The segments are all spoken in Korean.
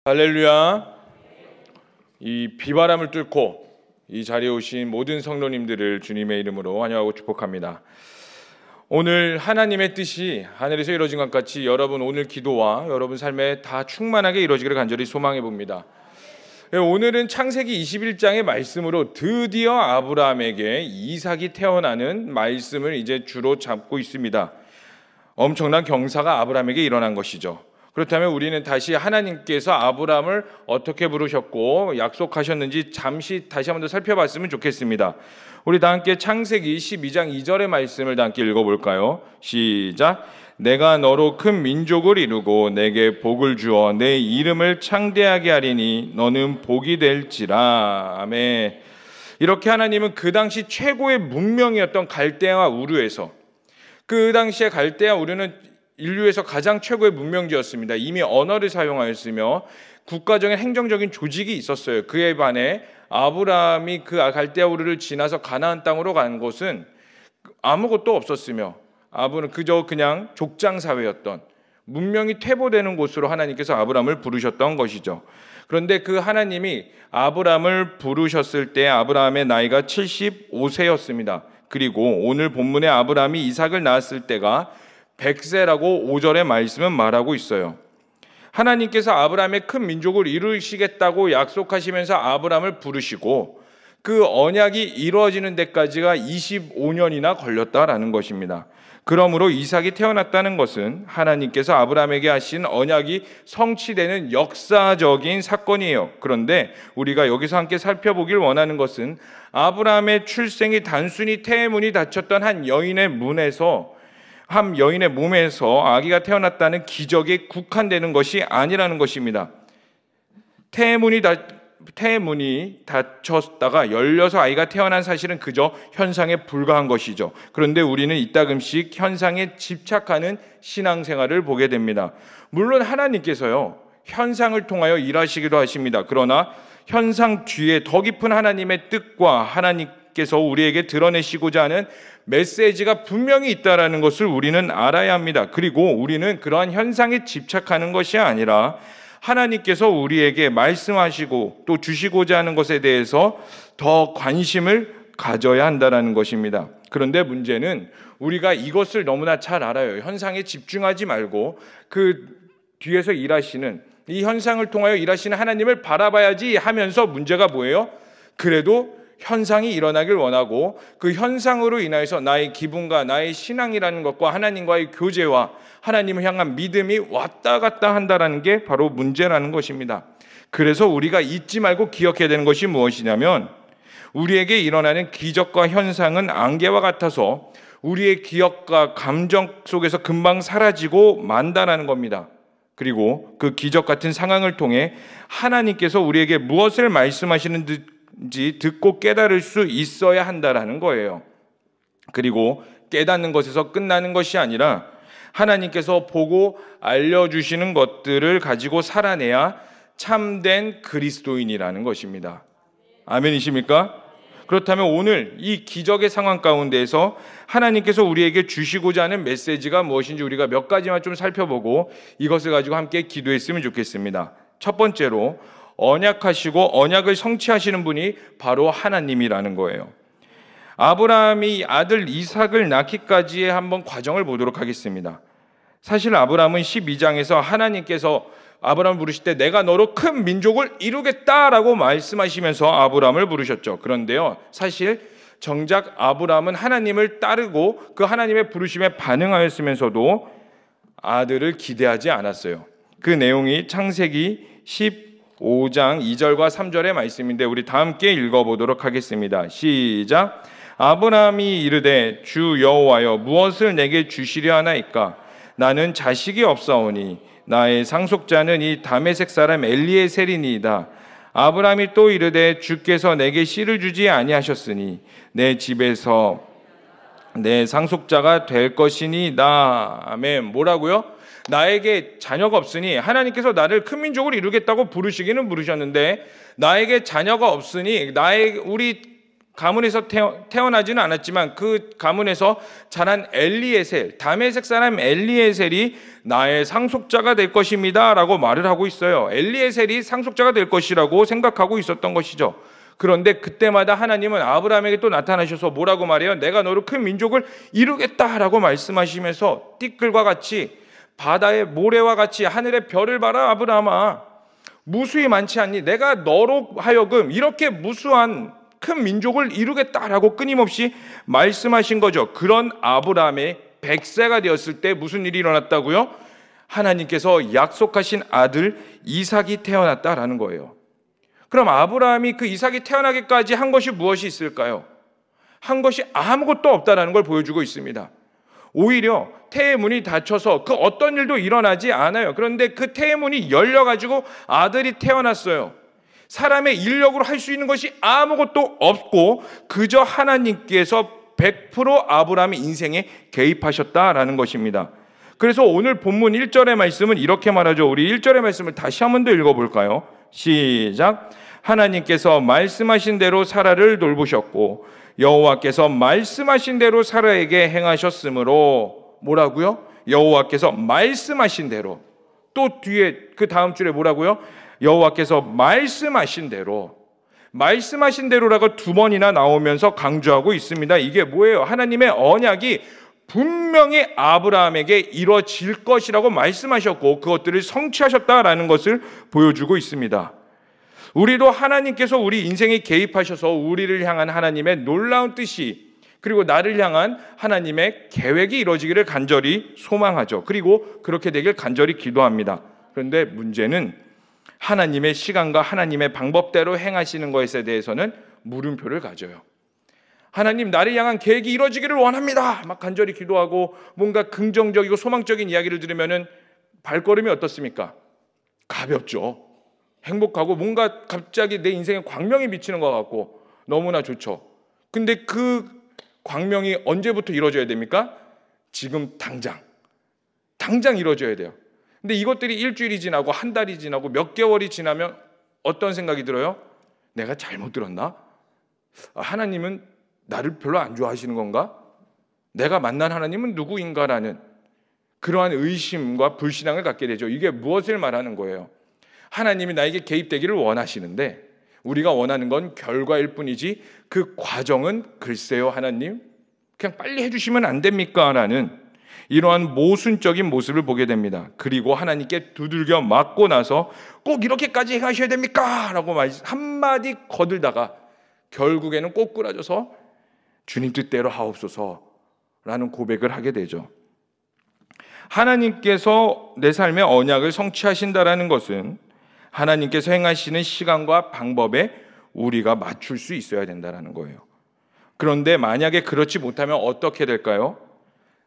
할렐루야. 이 비바람을 뚫고 이 자리에 오신 모든 성도님들을 주님의 이름으로 환영하고 축복합니다. 오늘 하나님의 뜻이 하늘에서 이루어진 것 같이 여러분 오늘 기도와 여러분 삶에 다 충만하게 이루어지기를 간절히 소망해 봅니다. 오늘은 창세기 21장의 말씀으로 드디어 아브라함에게 이삭이 태어나는 말씀을 이제 주로 잡고 있습니다. 엄청난 경사가 아브라함에게 일어난 것이죠. 그렇다면 우리는 다시 하나님께서 아브라함을 어떻게 부르셨고 약속하셨는지 잠시 다시 한번 더 살펴봤으면 좋겠습니다. 우리 다 함께 창세기 12장 2절의 말씀을 다 함께 읽어볼까요? 시작. 내가 너로 큰 민족을 이루고 내게 복을 주어 내 이름을 창대하게 하리니 너는 복이 될지라. 아멘. 이렇게 하나님은 그 당시 최고의 문명이었던 갈대아와 우르에서, 그 당시에 갈대아 우르는 인류에서 가장 최고의 문명지였습니다. 이미 언어를 사용하였으며 국가적인 행정적인 조직이 있었어요. 그에 반해 아브라함이 그 갈대아 우르를 지나서 가나안 땅으로 간 곳은 아무것도 없었으며 아브는 그저 그냥 족장 사회였던, 문명이 퇴보되는 곳으로 하나님께서 아브라함을 부르셨던 것이죠. 그런데 그 하나님이 아브라함을 부르셨을 때 아브라함의 나이가 75세였습니다. 그리고 오늘 본문에 아브라함이 이삭을 낳았을 때가 100세라고 5절의 말씀은 말하고 있어요. 하나님께서 아브라함의 큰 민족을 이루시겠다고 약속하시면서 아브라함을 부르시고 그 언약이 이루어지는 데까지가 25년이나 걸렸다라는 것입니다. 그러므로 이삭이 태어났다는 것은 하나님께서 아브라함에게 하신 언약이 성취되는 역사적인 사건이에요. 그런데 우리가 여기서 함께 살펴보길 원하는 것은 아브라함의 출생이 단순히 태문이 닫혔던 한 여인의 몸에서 아기가 태어났다는 기적에 국한되는 것이 아니라는 것입니다. 태문이 닫혔다가 열려서 아이가 태어난 사실은 그저 현상에 불과한 것이죠. 그런데 우리는 이따금씩 현상에 집착하는 신앙생활을 보게 됩니다. 물론 하나님께서요, 현상을 통하여 일하시기도 하십니다. 그러나 현상 뒤에 더 깊은 하나님의 뜻과 하나님께서 우리에게 드러내시고자 하는 메시지가 분명히 있다는 것을 우리는 알아야 합니다. 그리고 우리는 그러한 현상에 집착하는 것이 아니라 하나님께서 우리에게 말씀하시고 또 주시고자 하는 것에 대해서 더 관심을 가져야 한다는 것입니다. 그런데 문제는 우리가 이것을 너무나 잘 알아요. 현상에 집중하지 말고 그 뒤에서 일하시는, 이 현상을 통하여 일하시는 하나님을 바라봐야지 하면서 문제가 뭐예요? 그래도 현상이 일어나길 원하고 그 현상으로 인하여서 나의 기분과 나의 신앙이라는 것과 하나님과의 교제와 하나님을 향한 믿음이 왔다 갔다 한다는 게 바로 문제라는 것입니다. 그래서 우리가 잊지 말고 기억해야 되는 것이 무엇이냐면 우리에게 일어나는 기적과 현상은 안개와 같아서 우리의 기억과 감정 속에서 금방 사라지고 만다라는 겁니다. 그리고 그 기적 같은 상황을 통해 하나님께서 우리에게 무엇을 말씀하시는지 듣고 깨달을 수 있어야 한다라는 거예요. 그리고 깨닫는 것에서 끝나는 것이 아니라 하나님께서 보고 알려주시는 것들을 가지고 살아내야 참된 그리스도인이라는 것입니다. 아멘이십니까? 그렇다면 오늘 이 기적의 상황 가운데에서 하나님께서 우리에게 주시고자 하는 메시지가 무엇인지 우리가 몇 가지만 좀 살펴보고 이것을 가지고 함께 기도했으면 좋겠습니다. 첫 번째로 언약하시고 언약을 성취하시는 분이 바로 하나님이라는 거예요. 아브라함이 아들 이삭을 낳기까지의 한번 과정을 보도록 하겠습니다. 사실 아브라함은 12장에서 하나님께서 아브라함을 부르실 때 내가 너로 큰 민족을 이루겠다라고 말씀하시면서 아브라함을 부르셨죠. 그런데요, 사실 정작 아브라함은 하나님을 따르고 그 하나님의 부르심에 반응하였으면서도 아들을 기대하지 않았어요. 그 내용이 창세기 15장 2절과 3절의 말씀인데 우리 다 함께 읽어보도록 하겠습니다. 시작. 아브라함이 이르되 주 여호와여 무엇을 내게 주시려 하나이까? 나는 자식이 없사오니 나의 상속자는 이 다메섹 사람 엘리에셀이니이다. 아브라함이 또 이르되 주께서 내게 씨를 주지 아니하셨으니 내 집에서 내 상속자가 될 것이니이다. 아멘. 뭐라고요? 나에게 자녀가 없으니 하나님께서 나를 큰 민족을 이루겠다고 부르시기는 부르셨는데 나에게 자녀가 없으니 우리 가문에서 태어나지는 않았지만 그 가문에서 자란 엘리에셀, 다메섹 사람 엘리에셀이 나의 상속자가 될 것입니다 라고 말을 하고 있어요. 엘리에셀이 상속자가 될 것이라고 생각하고 있었던 것이죠. 그런데 그때마다 하나님은 아브라함에게 또 나타나셔서 뭐라고 말해요? 내가 너로 큰 민족을 이루겠다라고 말씀하시면서 띠끌과 같이 바다의 모래와 같이 하늘의 별을 봐라 아브라함아, 무수히 많지 않니? 내가 너로 하여금 이렇게 무수한 큰 민족을 이루겠다라고 끊임없이 말씀하신 거죠. 그런 아브라함의 100세가 되었을 때 무슨 일이 일어났다고요? 하나님께서 약속하신 아들 이삭이 태어났다라는 거예요. 그럼 아브라함이 그 이삭이 태어나기까지 한 것이 무엇이 있을까요? 한 것이 아무것도 없다라는 걸 보여주고 있습니다. 오히려 태의 문이 닫혀서 그 어떤 일도 일어나지 않아요. 그런데 그 태의 문이 열려가지고 아들이 태어났어요. 사람의 인력으로 할 수 있는 것이 아무것도 없고 그저 하나님께서 100% 아브라함의 인생에 개입하셨다라는 것입니다. 그래서 오늘 본문 1절의 말씀은 이렇게 말하죠. 우리 1절의 말씀을 다시 한 번 더 읽어볼까요? 시작. 하나님께서 말씀하신 대로 사라를 돌보셨고 여호와께서 말씀하신 대로 사라에게 행하셨으므로 뭐라고요? 여호와께서 말씀하신 대로. 또 뒤에 그 다음 줄에 뭐라고요? 여호와께서 말씀하신 대로. 말씀하신 대로라고 두 번이나 나오면서 강조하고 있습니다. 이게 뭐예요? 하나님의 언약이 분명히 아브라함에게 이루어질 것이라고 말씀하셨고 그것들을 성취하셨다라는 것을 보여주고 있습니다. 우리도 하나님께서 우리 인생에 개입하셔서 우리를 향한 하나님의 놀라운 뜻이, 그리고 나를 향한 하나님의 계획이 이루어지기를 간절히 소망하죠. 그리고 그렇게 되길 간절히 기도합니다. 그런데 문제는 하나님의 시간과 하나님의 방법대로 행하시는 것에 대해서는 물음표를 가져요. 하나님, 나를 향한 계획이 이루어지기를 원합니다. 막 간절히 기도하고 뭔가 긍정적이고 소망적인 이야기를 들으면은 발걸음이 어떻습니까? 가볍죠. 행복하고 뭔가 갑자기 내 인생에 광명이 비치는 것 같고 너무나 좋죠. 근데 그 광명이 언제부터 이루어져야 됩니까? 지금 당장 이루어져야 돼요. 근데 이것들이 일주일이 지나고 한 달이 지나고 몇 개월이 지나면 어떤 생각이 들어요? 내가 잘못 들었나? 하나님은 나를 별로 안 좋아하시는 건가? 내가 만난 하나님은 누구인가라는 그러한 의심과 불신앙을 갖게 되죠. 이게 무엇을 말하는 거예요? 하나님이 나에게 개입되기를 원하시는데 우리가 원하는 건 결과일 뿐이지 그 과정은 글쎄요 하나님 그냥 빨리 해주시면 안 됩니까? 라는 이러한 모순적인 모습을 보게 됩니다. 그리고 하나님께 두들겨 맞고 나서 꼭 이렇게까지 하셔야 됩니까? 라고 한마디 거들다가 결국에는 꼬꾸라져서 주님 뜻대로 하옵소서 라는 고백을 하게 되죠. 하나님께서 내 삶의 언약을 성취하신다라는 것은 하나님께서 행하시는 시간과 방법에 우리가 맞출 수 있어야 된다는 거예요. 그런데 만약에 그렇지 못하면 어떻게 될까요?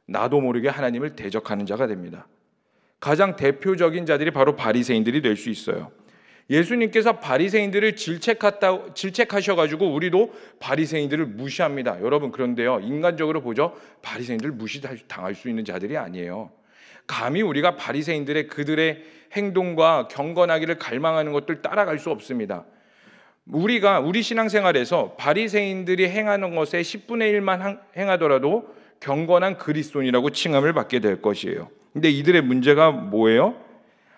나도 모르게 하나님을 대적하는 자가 됩니다. 가장 대표적인 자들이 바로 바리새인들이 될 수 있어요. 예수님께서 바리새인들을 질책하셔가지고 우리도 바리새인들을 무시합니다. 여러분, 그런데요, 인간적으로 보죠, 바리새인들 무시당할 수 있는 자들이 아니에요. 감히 우리가 바리새인들의 그들의 행동과 경건하기를 갈망하는 것들 따라갈 수 없습니다. 우리 신앙생활에서 바리새인들이 행하는 것의 10분의 1만 행하더라도 경건한 그리스도인이라고 칭함을 받게 될 것이에요. 근데 이들의 문제가 뭐예요?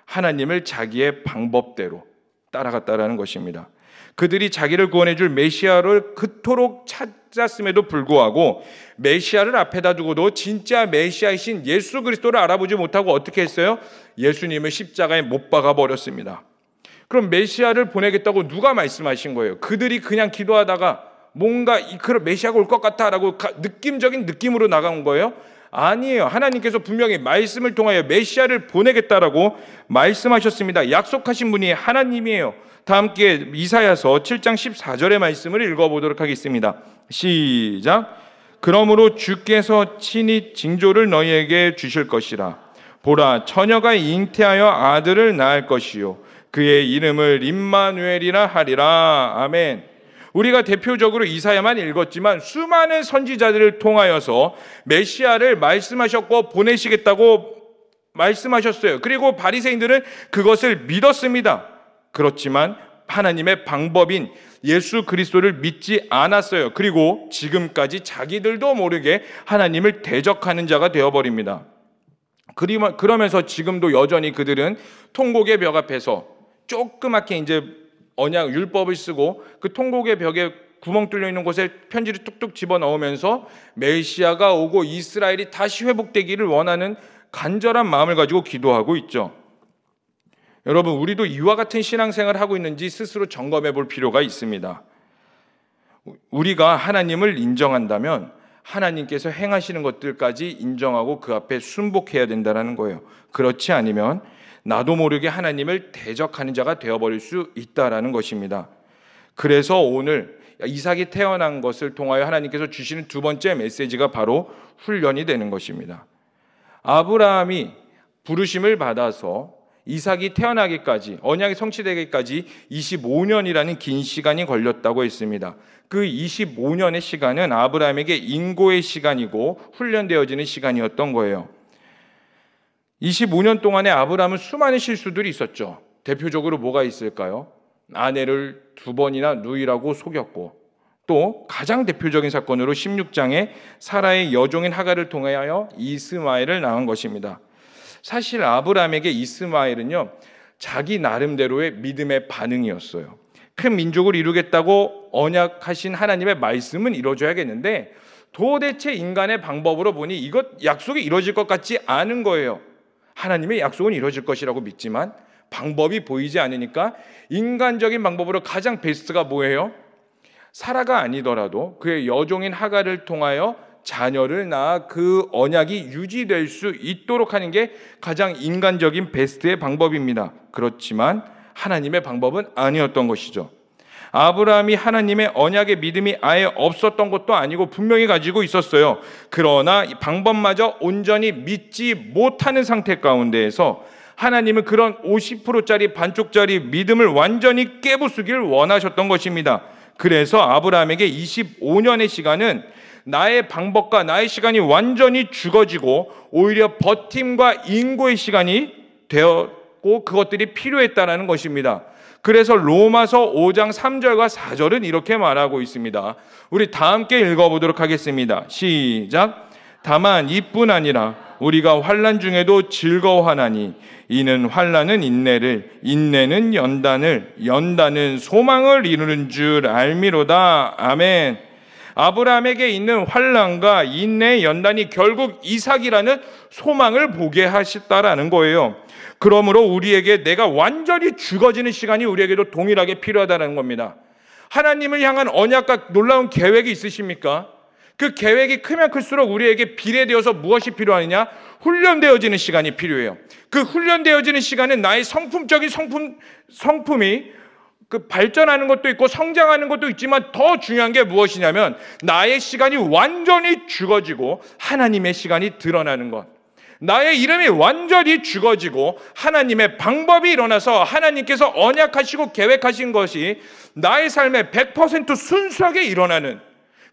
하나님을 자기의 방법대로 따라갔다라는 것입니다. 그들이 자기를 구원해 줄 메시아를 그토록 찾았음에도 불구하고 메시아를 앞에다 두고도 진짜 메시아이신 예수 그리스도를 알아보지 못하고 어떻게 했어요? 예수님을 십자가에 못 박아 버렸습니다. 그럼 메시아를 보내겠다고 누가 말씀하신 거예요? 그들이 그냥 기도하다가 뭔가 그런 메시아가 올 것 같다라고 느낌적인 느낌으로 나간 거예요? 아니에요. 하나님께서 분명히 말씀을 통하여 메시아를 보내겠다라고 말씀하셨습니다. 약속하신 분이 하나님이에요. 다 함께 이사야서 7장 14절의 말씀을 읽어보도록 하겠습니다. 시작. 그러므로 주께서 친히 징조를 너희에게 주실 것이라. 보라, 처녀가 잉태하여 아들을 낳을 것이요 그의 이름을 임마누엘이라 하리라. 아멘. 우리가 대표적으로 이사야만 읽었지만 수많은 선지자들을 통하여서 메시아를 말씀하셨고 보내시겠다고 말씀하셨어요. 그리고 바리새인들은 그것을 믿었습니다. 그렇지만 하나님의 방법인 예수 그리스도를 믿지 않았어요. 그리고 지금까지 자기들도 모르게 하나님을 대적하는 자가 되어버립니다. 그러면서 지금도 여전히 그들은 통곡의 벽 앞에서 조그맣게 이제 언약 율법을 쓰고 그 통곡의 벽에 구멍 뚫려 있는 곳에 편지를 뚝뚝 집어넣으면서 메시아가 오고 이스라엘이 다시 회복되기를 원하는 간절한 마음을 가지고 기도하고 있죠. 여러분, 우리도 이와 같은 신앙생활을 하고 있는지 스스로 점검해 볼 필요가 있습니다. 우리가 하나님을 인정한다면 하나님께서 행하시는 것들까지 인정하고 그 앞에 순복해야 된다는 거예요. 그렇지 않으면 나도 모르게 하나님을 대적하는 자가 되어버릴 수 있다는 것입니다. 그래서 오늘 이삭이 태어난 것을 통하여 하나님께서 주시는 두 번째 메시지가 바로 훈련이 되는 것입니다. 아브라함이 부르심을 받아서 이삭이 태어나기까지, 언약이 성취되기까지 25년이라는 긴 시간이 걸렸다고 했습니다. 그 25년의 시간은 아브라함에게 인고의 시간이고 훈련되어지는 시간이었던 거예요. 25년 동안에 아브라함은 수많은 실수들이 있었죠. 대표적으로 뭐가 있을까요? 아내를 2번이나 누이라고 속였고, 또 가장 대표적인 사건으로 16장에 사라의 여종인 하갈을 통하여 이스마엘을 낳은 것입니다. 사실 아브라함에게 이스마엘은요, 자기 나름대로의 믿음의 반응이었어요. 큰 민족을 이루겠다고 언약하신 하나님의 말씀은 이루어져야겠는데 도대체 인간의 방법으로 보니 이것 약속이 이루어질 것 같지 않은 거예요. 하나님의 약속은 이루어질 것이라고 믿지만 방법이 보이지 않으니까 인간적인 방법으로 가장 베스트가 뭐예요? 사라가 아니더라도 그의 여종인 하갈을 통하여 자녀를 낳아 그 언약이 유지될 수 있도록 하는 게 가장 인간적인 베스트의 방법입니다. 그렇지만 하나님의 방법은 아니었던 것이죠. 아브라함이 하나님의 언약의 믿음이 아예 없었던 것도 아니고 분명히 가지고 있었어요. 그러나 이 방법마저 온전히 믿지 못하는 상태 가운데에서 하나님은 그런 50%짜리 반쪽짜리 믿음을 완전히 깨부수길 원하셨던 것입니다. 그래서 아브라함에게 25년의 시간은 나의 방법과 나의 시간이 완전히 죽어지고 오히려 버팀과 인고의 시간이 되었고 그것들이 필요했다는 것입니다. 그래서 로마서 5장 3절과 4절은 이렇게 말하고 있습니다. 우리 다 함께 읽어보도록 하겠습니다. 시작. 다만 이뿐 아니라 우리가 환난 중에도 즐거워하나니 이는 환난은 인내를, 인내는 연단을, 연단은 소망을 이루는 줄 알미로다. 아멘. 아브라함에게 있는 환난과 인내의 연단이 결국 이삭이라는 소망을 보게 하셨다라는 거예요. 그러므로 우리에게 내가 완전히 죽어지는 시간이 우리에게도 동일하게 필요하다는 겁니다. 하나님을 향한 언약과 놀라운 계획이 있으십니까? 그 계획이 크면 클수록 우리에게 비례되어서 무엇이 필요하느냐? 훈련되어지는 시간이 필요해요. 그 훈련되어지는 시간은 나의 성품적인 성품이 그 발전하는 것도 있고 성장하는 것도 있지만 더 중요한 게 무엇이냐면 나의 시간이 완전히 죽어지고 하나님의 시간이 드러나는 것. 나의 이름이 완전히 죽어지고 하나님의 방법이 일어나서 하나님께서 언약하시고 계획하신 것이 나의 삶에 100% 순수하게 일어나는,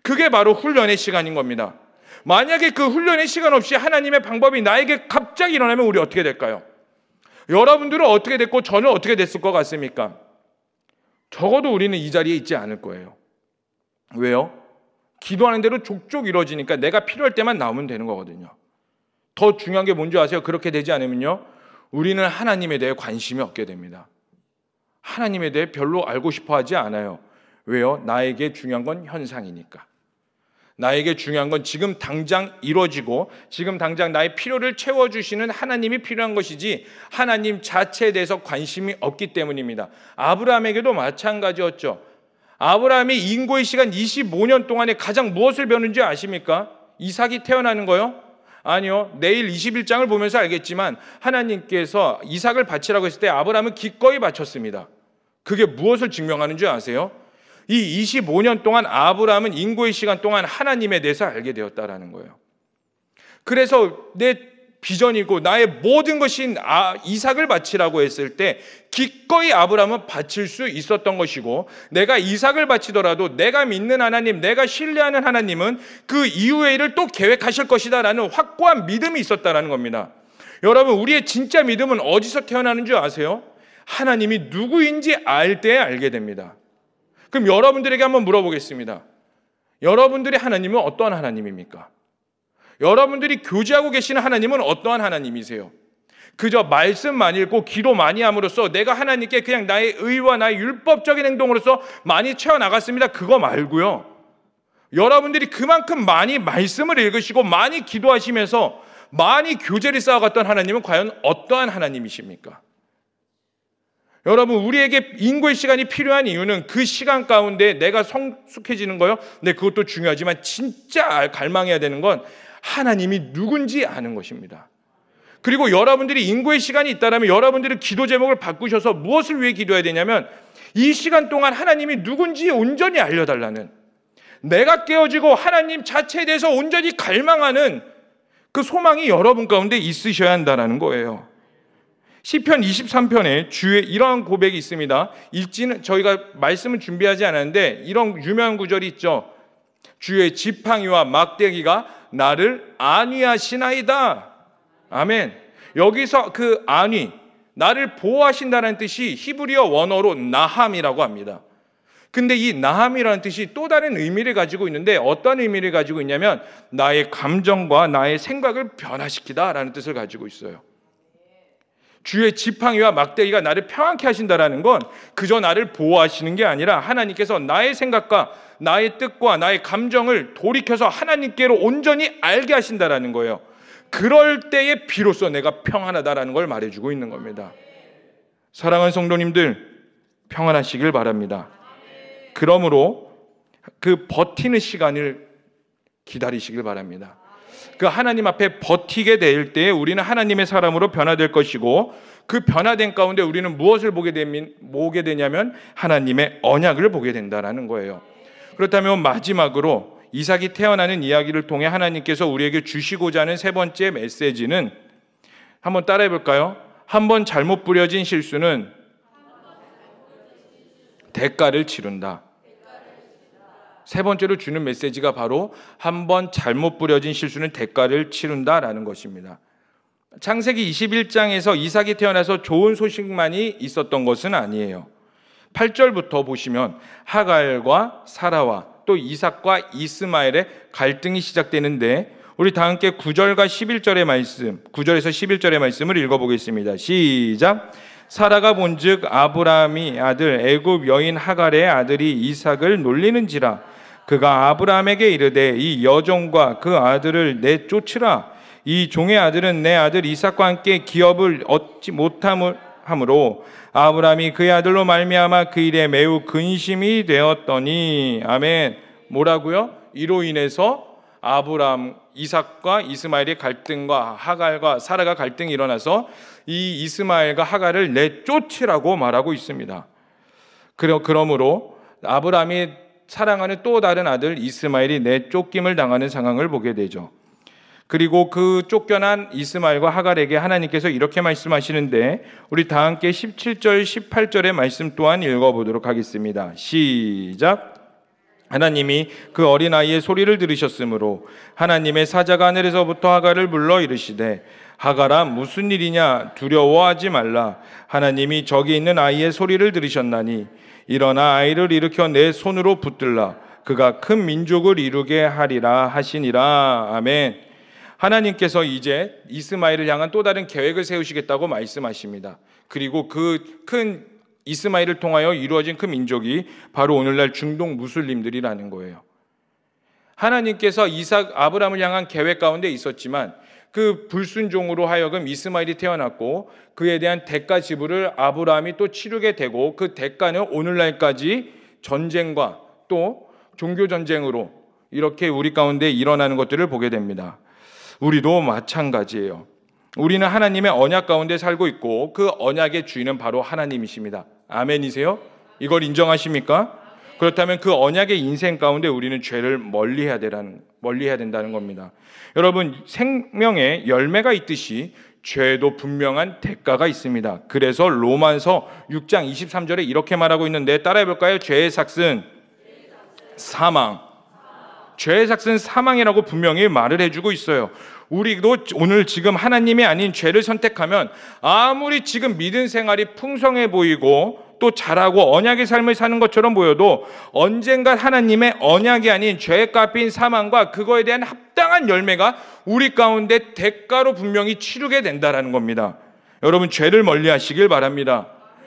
그게 바로 훈련의 시간인 겁니다. 만약에 그 훈련의 시간 없이 하나님의 방법이 나에게 갑자기 일어나면 우리 어떻게 될까요? 여러분들은 어떻게 됐고 저는 어떻게 됐을 것 같습니까? 적어도 우리는 이 자리에 있지 않을 거예요. 왜요? 기도하는 대로 족족 이루어지니까 내가 필요할 때만 나오면 되는 거거든요. 더 중요한 게 뭔지 아세요? 그렇게 되지 않으면요, 우리는 하나님에 대해 관심이 없게 됩니다. 하나님에 대해 별로 알고 싶어 하지 않아요. 왜요? 나에게 중요한 건 현상이니까. 나에게 중요한 건 지금 당장 이루어지고 지금 당장 나의 필요를 채워주시는 하나님이 필요한 것이지 하나님 자체에 대해서 관심이 없기 때문입니다. 아브라함에게도 마찬가지였죠. 아브라함이 인고의 시간 25년 동안에 가장 무엇을 배웠는지 아십니까? 이삭이 태어나는 거요? 아니요. 내일 21장을 보면서 알겠지만 하나님께서 이삭을 바치라고 했을 때 아브라함은 기꺼이 바쳤습니다. 그게 무엇을 증명하는 줄 아세요? 이 25년 동안 아브라함은 인고의 시간 동안 하나님에 대해서 알게 되었다라는 거예요. 그래서 내 비전이고 나의 모든 것인 이삭을 바치라고 했을 때 기꺼이 아브라함은 바칠 수 있었던 것이고, 내가 이삭을 바치더라도 내가 믿는 하나님, 내가 신뢰하는 하나님은 그 이후의 일을 또 계획하실 것이다 라는 확고한 믿음이 있었다라는 겁니다. 여러분, 우리의 진짜 믿음은 어디서 태어나는 줄 아세요? 하나님이 누구인지 알 때 알게 됩니다. 그럼 여러분들에게 한번 물어보겠습니다. 여러분들의 하나님은 어떠한 하나님입니까? 여러분들이 교제하고 계시는 하나님은 어떠한 하나님이세요? 그저 말씀만 읽고 기도 많이 함으로써 내가 하나님께 그냥 나의 의와 나의 율법적인 행동으로서 많이 채워나갔습니다. 그거 말고요. 여러분들이 그만큼 많이 말씀을 읽으시고 많이 기도하시면서 많이 교제를 쌓아갔던 하나님은 과연 어떠한 하나님이십니까? 여러분, 우리에게 인고의 시간이 필요한 이유는 그 시간 가운데 내가 성숙해지는 거요. 네, 그것도 중요하지만 진짜 갈망해야 되는 건 하나님이 누군지 아는 것입니다. 그리고 여러분들이 인고의 시간이 있다면 여러분들은 기도 제목을 바꾸셔서 무엇을 위해 기도해야 되냐면 이 시간 동안 하나님이 누군지 온전히 알려달라는, 내가 깨어지고 하나님 자체에 대해서 온전히 갈망하는 그 소망이 여러분 가운데 있으셔야 한다는 거예요. 시편 23편에 주의 이러한 고백이 있습니다. 읽지는 저희가 말씀을 준비하지 않았는데 이런 유명한 구절이 있죠. 주의 지팡이와 막대기가 나를 안위하시나이다. 아멘. 여기서 그 안위, 나를 보호하신다는 뜻이 히브리어 원어로 나함이라고 합니다. 근데 이 나함이라는 뜻이 또 다른 의미를 가지고 있는데 어떤 의미를 가지고 있냐면 나의 감정과 나의 생각을 변화시키다라는 뜻을 가지고 있어요. 주의 지팡이와 막대기가 나를 평안케 하신다라는 건 그저 나를 보호하시는 게 아니라 하나님께서 나의 생각과 나의 뜻과 나의 감정을 돌이켜서 하나님께로 온전히 알게 하신다라는 거예요. 그럴 때에 비로소 내가 평안하다라는 걸 말해주고 있는 겁니다. 사랑하는 성도님들, 평안하시길 바랍니다. 그러므로 그 버티는 시간을 기다리시길 바랍니다. 그 하나님 앞에 버티게 될 때에 우리는 하나님의 사람으로 변화될 것이고 그 변화된 가운데 우리는 무엇을 보게 되냐면 하나님의 언약을 보게 된다는 거예요. 그렇다면 마지막으로 이삭이 태어나는 이야기를 통해 하나님께서 우리에게 주시고자 하는 세 번째 메시지는 한번 따라해 볼까요? 한번 잘못 부려진 실수는 대가를 치른다. 세 번째로 주는 메시지가 바로 한번 잘못 부려진 실수는 대가를 치른다라는 것입니다. 창세기 21장에서 이삭이 태어나서 좋은 소식만이 있었던 것은 아니에요. 8절부터 보시면 하갈과 사라와 또 이삭과 이스마엘의 갈등이 시작되는데 우리 다 함께 9절과 11절의 말씀, 9절에서 11절의 말씀을 읽어보겠습니다. 시작. 사라가 본즉 아브라함이 아들 애굽 여인 하갈의 아들이 이삭을 놀리는지라 그가 아브라함에게 이르되 이 여종과 그 아들을 내쫓으라. 이 종의 아들은 내 아들 이삭과 함께 기업을 얻지 못함으로 아브라함이 그의 아들로 말미암아 그 일에 매우 근심이 되었더니. 아멘. 뭐라고요? 이로 인해서 아브라함, 이삭과 이스마엘의 갈등과 하갈과 사라가 갈등이 일어나서 이 이스마엘과 하갈을 내쫓으라고 말하고 있습니다. 그러므로 아브라함이 사랑하는 또 다른 아들 이스마엘이 내쫓김을 당하는 상황을 보게 되죠. 그리고 그 쫓겨난 이스마엘과 하갈에게 하나님께서 이렇게 말씀하시는데 우리 다 함께 17절 18절의 말씀 또한 읽어보도록 하겠습니다. 시작. 하나님이 그 어린아이의 소리를 들으셨으므로 하나님의 사자가 하늘에서부터 하갈을 불러 이르시되 하갈아 무슨 일이냐 두려워하지 말라. 하나님이 저기 있는 아이의 소리를 들으셨나니 일어나 아이를 일으켜 내 손으로 붙들라. 그가 큰 민족을 이루게 하리라 하시니라. 아멘. 하나님께서 이제 이스마엘을 향한 또 다른 계획을 세우시겠다고 말씀하십니다. 그리고 그 큰 이스마엘을 통하여 이루어진 그 민족이 바로 오늘날 중동 무슬림들이라는 거예요. 하나님께서 아브라함을 향한 계획 가운데 있었지만 그 불순종으로 하여금 이스마엘이 태어났고 그에 대한 대가 지불을 아브라함이 또 치르게 되고 그 대가는 오늘날까지 전쟁과 또 종교 전쟁으로 이렇게 우리 가운데 일어나는 것들을 보게 됩니다. 우리도 마찬가지예요. 우리는 하나님의 언약 가운데 살고 있고 그 언약의 주인은 바로 하나님이십니다. 아멘이세요? 이걸 인정하십니까? 그렇다면 그 언약의 인생 가운데 우리는 죄를 멀리해야 된다는 겁니다. 여러분, 생명에 열매가 있듯이 죄도 분명한 대가가 있습니다. 그래서 로마서 6장 23절에 이렇게 말하고 있는데 따라해 볼까요? 죄의 삭은 사망, 죄의 삭은 사망이라고 분명히 말을 해주고 있어요. 우리도 오늘 지금 하나님이 아닌 죄를 선택하면 아무리 지금 믿음 생활이 풍성해 보이고 또 잘하고 언약의 삶을 사는 것처럼 보여도 언젠가 하나님의 언약이 아닌 죄의 값인 사망과 그거에 대한 합당한 열매가 우리 가운데 대가로 분명히 치르게 된다는 겁니다. 여러분, 죄를 멀리하시길 바랍니다.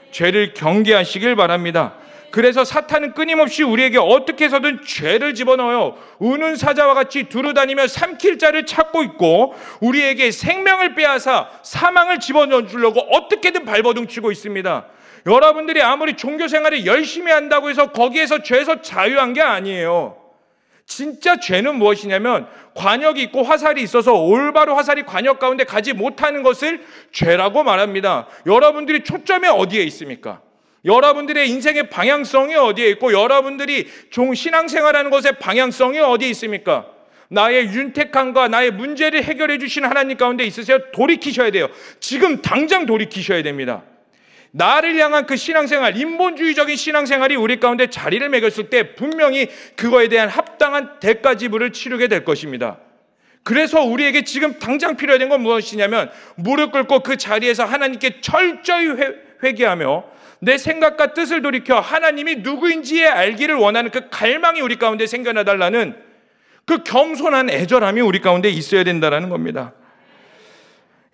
죄를 경계하시길 바랍니다. 그래서 사탄은 끊임없이 우리에게 어떻게 해서든 죄를 집어넣어요. 우는 사자와 같이 두루다니며 삼킬 자를 찾고 있고 우리에게 생명을 빼앗아 사망을 집어넣어 주려고 어떻게든 발버둥치고 있습니다. 여러분들이 아무리 종교생활을 열심히 한다고 해서 거기에서 죄에서 자유한 게 아니에요. 진짜 죄는 무엇이냐면 관역이 있고 화살이 있어서 올바로 화살이 관역 가운데 가지 못하는 것을 죄라고 말합니다. 여러분들이 초점이 어디에 있습니까? 여러분들의 인생의 방향성이 어디에 있고 여러분들이 신앙생활하는 것의 방향성이 어디에 있습니까? 나의 윤택함과 나의 문제를 해결해 주신 하나님 가운데 있으세요? 돌이키셔야 돼요. 지금 당장 돌이키셔야 됩니다. 나를 향한 그 신앙생활, 인본주의적인 신앙생활이 우리 가운데 자리를 매겼을 때 분명히 그거에 대한 합당한 대가 지불을 치르게 될 것입니다. 그래서 우리에게 지금 당장 필요한 건 무엇이냐면 무릎 꿇고 그 자리에서 하나님께 철저히 회개하며 내 생각과 뜻을 돌이켜 하나님이 누구인지에 알기를 원하는 그 갈망이 우리 가운데 생겨나달라는 그 겸손한 애절함이 우리 가운데 있어야 된다는 겁니다.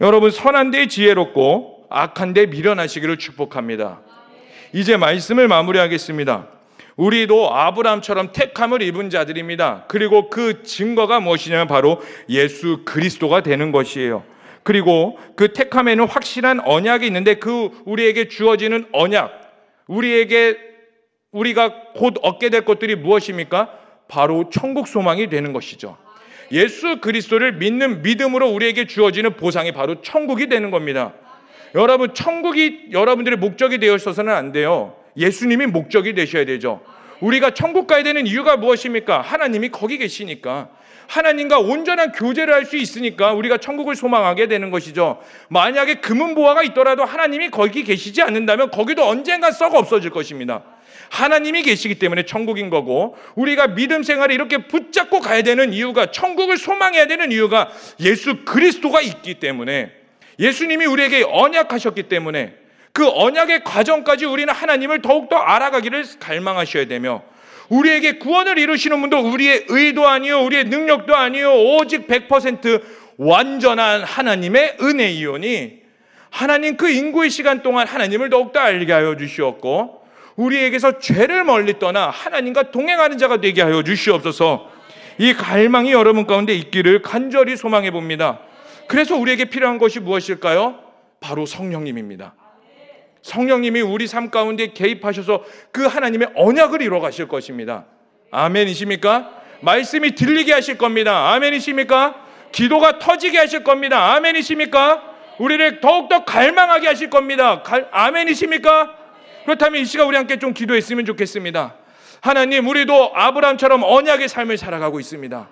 여러분, 선한 데 지혜롭고 악한 데 미련하시기를 축복합니다. 이제 말씀을 마무리하겠습니다. 우리도 아브라함처럼 택함을 입은 자들입니다. 그리고 그 증거가 무엇이냐면 바로 예수 그리스도가 되는 것이에요. 그리고 그 택함에는 확실한 언약이 있는데 그 우리에게 주어지는 언약, 우리가 곧 얻게 될 것들이 무엇입니까? 바로 천국 소망이 되는 것이죠. 예수 그리스도를 믿는 믿음으로 우리에게 주어지는 보상이 바로 천국이 되는 겁니다. 여러분, 천국이 여러분들의 목적이 되어 있어서는 안 돼요. 예수님이 목적이 되셔야 되죠. 우리가 천국 가야 되는 이유가 무엇입니까? 하나님이 거기 계시니까, 하나님과 온전한 교제를 할 수 있으니까 우리가 천국을 소망하게 되는 것이죠. 만약에 금은보화가 있더라도 하나님이 거기 계시지 않는다면 거기도 언젠가 썩어 없어질 것입니다. 하나님이 계시기 때문에 천국인 거고, 우리가 믿음 생활을 이렇게 붙잡고 가야 되는 이유가, 천국을 소망해야 되는 이유가 예수 그리스도가 있기 때문에, 예수님이 우리에게 언약하셨기 때문에 그 언약의 과정까지 우리는 하나님을 더욱더 알아가기를 갈망하셔야 되며, 우리에게 구원을 이루시는 분도 우리의 의도 아니요 우리의 능력도 아니요 오직 100% 완전한 하나님의 은혜이오니, 하나님 그 인고의 시간 동안 하나님을 더욱더 알게 하여 주시옵고 우리에게서 죄를 멀리 떠나 하나님과 동행하는 자가 되게 하여 주시옵소서. 이 갈망이 여러분 가운데 있기를 간절히 소망해 봅니다. 그래서 우리에게 필요한 것이 무엇일까요? 바로 성령님입니다. 성령님이 우리 삶 가운데 개입하셔서 그 하나님의 언약을 이루어 가실 것입니다. 아멘이십니까? 말씀이 들리게 하실 겁니다. 아멘이십니까? 기도가 터지게 하실 겁니다. 아멘이십니까? 우리를 더욱더 갈망하게 하실 겁니다. 아멘이십니까? 그렇다면 이 시간 우리 함께 좀 기도했으면 좋겠습니다. 하나님, 우리도 아브라함처럼 언약의 삶을 살아가고 있습니다.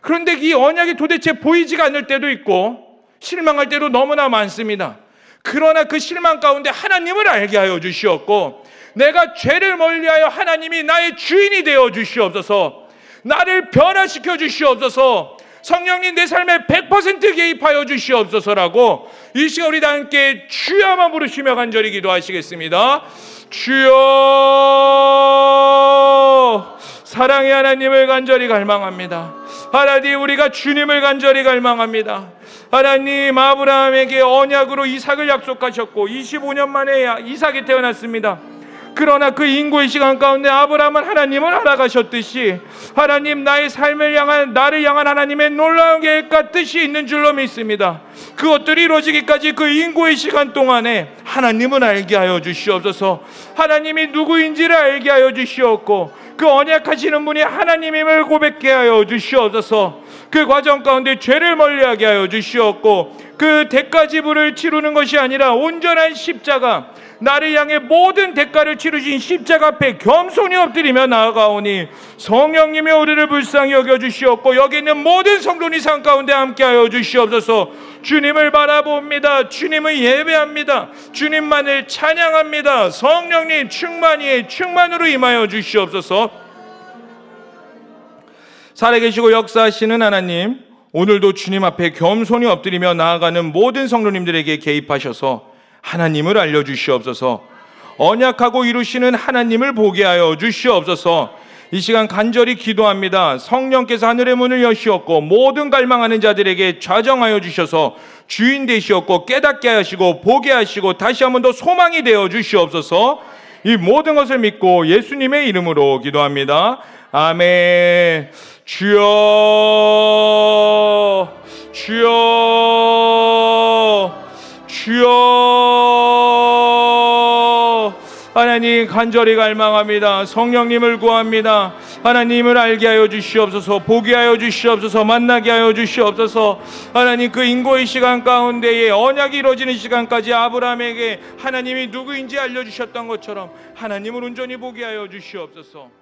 그런데 이 언약이 도대체 보이지가 않을 때도 있고 실망할 때도 너무나 많습니다. 그러나 그 실망 가운데 하나님을 알게 하여 주시옵고, 내가 죄를 멀리하여 하나님이 나의 주인이 되어 주시옵소서. 나를 변화시켜 주시옵소서. 성령님, 내 삶에 100% 개입하여 주시옵소서라고 이 시간 우리 다 함께 주여만 부르시며 간절히 기도하시겠습니다. 주여, 사랑의 하나님을 간절히 갈망합니다. 하나님, 우리가 주님을 간절히 갈망합니다. 하나님, 아브라함에게 언약으로 이삭을 약속하셨고 25년 만에 이삭이 태어났습니다. 그러나 그 인고의 시간 가운데 아브라함은 하나님을 알아가셨듯이 하나님, 나의 삶을 향한, 나를 향한 하나님의 놀라운 계획과 뜻이 있는 줄로 믿습니다. 그것들이 이루어지기까지 그 인고의 시간 동안에 하나님을 알게 하여 주시옵소서. 하나님이 누구인지를 알게 하여 주시옵고 그 언약하시는 분이 하나님임을 고백케 하여 주시옵소서. 그 과정 가운데 죄를 멀리하게 하여 주시옵고 그 대가 지불을 치르는 것이 아니라 온전한 십자가, 나를 향해 모든 대가를 치르신 십자가 앞에 겸손히 엎드리며 나아가오니 성령님이 우리를 불쌍히 여겨주시옵고 여기 있는 모든 성도님 삶 가운데 함께하여 주시옵소서. 주님을 바라봅니다. 주님을 예배합니다. 주님만을 찬양합니다. 성령님 충만으로 임하여 주시옵소서. 살아계시고 역사하시는 하나님, 오늘도 주님 앞에 겸손히 엎드리며 나아가는 모든 성도님들에게 개입하셔서 하나님을 알려주시옵소서. 언약하고 이루시는 하나님을 보게 하여 주시옵소서. 이 시간 간절히 기도합니다. 성령께서 하늘의 문을 여시었고 모든 갈망하는 자들에게 좌정하여 주셔서 주인 되시었고 깨닫게 하시고 보게 하시고 다시 한 번 더 소망이 되어 주시옵소서. 이 모든 것을 믿고 예수님의 이름으로 기도합니다. 아멘. 주여, 주여, 주여. 하나님, 간절히 갈망합니다. 성령님을 구합니다. 하나님을 알게 하여 주시옵소서. 보게 하여 주시옵소서. 만나게 하여 주시옵소서. 하나님, 그 인고의 시간 가운데에 언약이 이루어지는 시간까지 아브라함에게 하나님이 누구인지 알려주셨던 것처럼 하나님을 온전히 보게 하여 주시옵소서.